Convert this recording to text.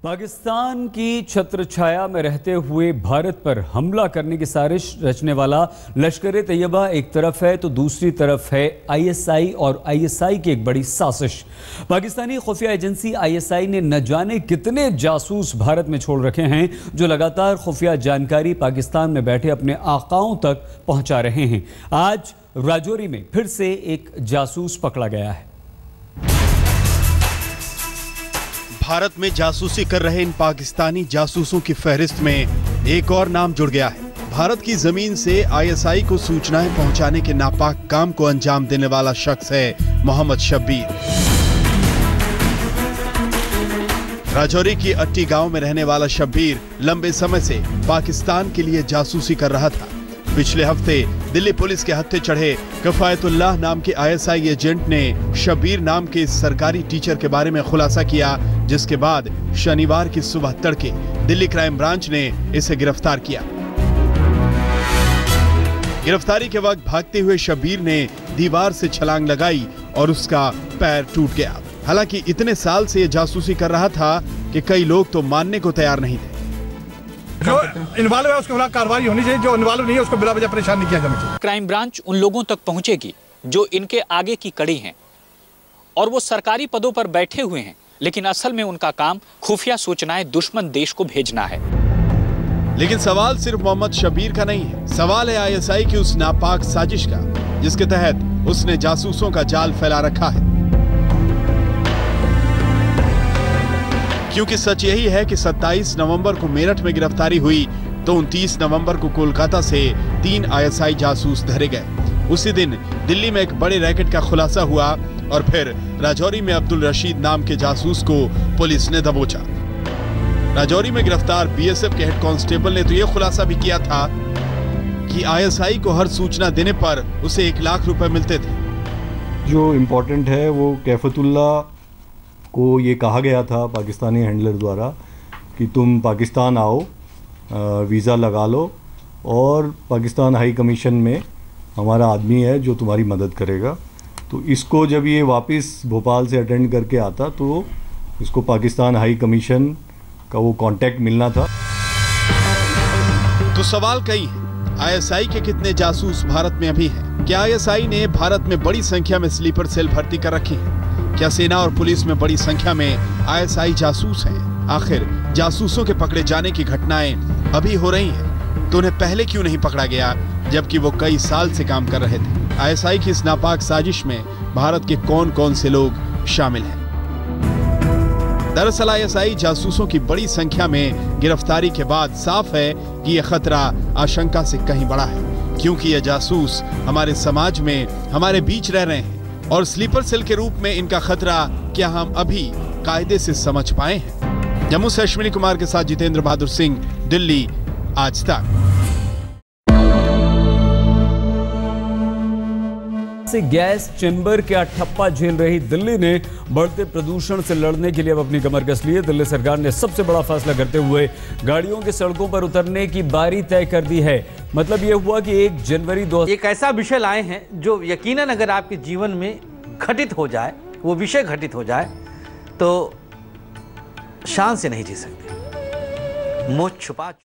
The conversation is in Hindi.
पाकिस्तान की छत्रछाया में रहते हुए भारत पर हमला करने की साजिश रचने वाला लश्कर तैयबा एक तरफ है तो दूसरी तरफ है आईएसआई और आईएसआई की एक बड़ी साजिश। पाकिस्तानी खुफिया एजेंसी आईएसआई ने न जाने कितने जासूस भारत में छोड़ रखे हैं जो लगातार खुफिया जानकारी पाकिस्तान में बैठे अपने आकाओं तक पहुंचा रहे हैं। आज राजौरी में फिर से एक जासूस पकड़ा गया है। भारत में जासूसी कर रहे इन पाकिस्तानी जासूसों की फहरिस्त में एक और नाम जुड़ गया है। भारत की जमीन से आईएसआई को सूचनाएं पहुंचाने के नापाक काम को अंजाम देने वाला शख्स है मोहम्मद शब्बीर। राजौरी की अट्टी गांव में रहने वाला शब्बीर लंबे समय से पाकिस्तान के लिए जासूसी कर रहा था। पिछले हफ्ते दिल्ली पुलिस के हत्थे चढ़े कफायतुल्लाह नाम के आईएसआई एजेंट ने शब्बीर नाम के सरकारी टीचर के बारे में खुलासा किया, जिसके बाद शनिवार की सुबह तड़के दिल्ली क्राइम ब्रांच ने इसे गिरफ्तार किया। गिरफ्तारी के वक्त भागते हुए शब्बीर ने दीवार से छलांग लगाई और उसका पैर टूट गया। हालांकि इतने साल से ये जासूसी कर रहा था कि कई लोग तो मानने को तैयार नहीं थे। जो इन्वॉल्व है उसके खिलाफ कार्रवाई होनी चाहिए, जो इन्वॉल्व नहीं है उसको बिला वजह परेशान नहीं किया जाना चाहिए। क्राइम ब्रांच उन लोगों तक पहुंचेगी जो इनके आगे की कड़ी हैं और वो सरकारी पदों पर बैठे हुए हैं, लेकिन असल में उनका काम खुफिया सूचनाएं दुश्मन देश को भेजना है। लेकिन सवाल सिर्फ मोहम्मद शब्बीर का नहीं है, सवाल है आईएसआई की उस नापाक साजिश का जिसके तहत उसने जासूसों का जाल फैला रखा है। क्योंकि सच यही है कि 27 नवंबर को मेरठ में गिरफ्तारी हुई तो 29 नवंबर को कोलकाता से 3 आईएसआई जासूस धरे गए। उसी दिन दिल्ली में एक बड़े रैकेट का खुलासा हुआ और फिर राजौरी में अब्दुल रशीद नाम के जासूस को पुलिस ने दबोचा। राजौरी में गिरफ्तार बीएसएफ के हेड कांस्टेबल ने तो यह खुलासा भी किया था कि आईएसआई को हर सूचना देने पर उसे 1 लाख रुपए मिलते थे। जो इम्पोर्टेंट है वो कैफतुल्लाह को ये कहा गया था पाकिस्तानी हैंडलर द्वारा कि तुम पाकिस्तान आओ, वीज़ा लगा लो और पाकिस्तान हाई कमीशन में हमारा आदमी है जो तुम्हारी मदद करेगा। तो इसको जब ये वापस भोपाल से अटेंड करके आता तो इसको पाकिस्तान हाई कमीशन का वो कांटेक्ट मिलना था। तो सवाल कई है, आईएसआई के कितने जासूस भारत में अभी हैं? क्या आईएसआई ने भारत में बड़ी संख्या में स्लीपर सेल भर्ती कर रखे हैं? क्या सेना और पुलिस में बड़ी संख्या में आईएसआई जासूस हैं? आखिर जासूसों के पकड़े जाने की घटनाएं अभी हो रही हैं, तो उन्हें पहले क्यों नहीं पकड़ा गया जबकि वो कई साल से काम कर रहे थे? आईएसआई की इस नापाक साजिश में भारत के कौन कौन से लोग शामिल हैं? दरअसल आईएसआई जासूसों की बड़ी संख्या में गिरफ्तारी के बाद साफ है कि यह खतरा आशंका से कहीं बड़ा है, क्योंकि ये जासूस हमारे समाज में हमारे बीच रह रहे हैं और स्लीपर सेल के रूप में इनका खतरा क्या हम अभी कायदे से समझ पाए हैं? जम्मू से अश्विनी कुमार के साथ जितेंद्र बहादुर सिंह, दिल्ली, आज तक। से गैस चेंबर का ठप्पा झेल रही दिल्ली ने बढ़ते प्रदूषण से लड़ने के लिए अब अपनी कमर कस ली है। दिल्ली सरकार ने सबसे बड़ा फैसला करते हुए गाड़ियों के सड़कों पर उतरने की बारी तय कर दी है। मतलब यह हुआ कि 1 जनवरी 2000 एक ऐसा विषय लाए हैं जो यकीनन अगर आपके जीवन में घटित हो जाए, वो विषय घटित हो जाए तो शान से नहीं जी सकते, मुंह छुपा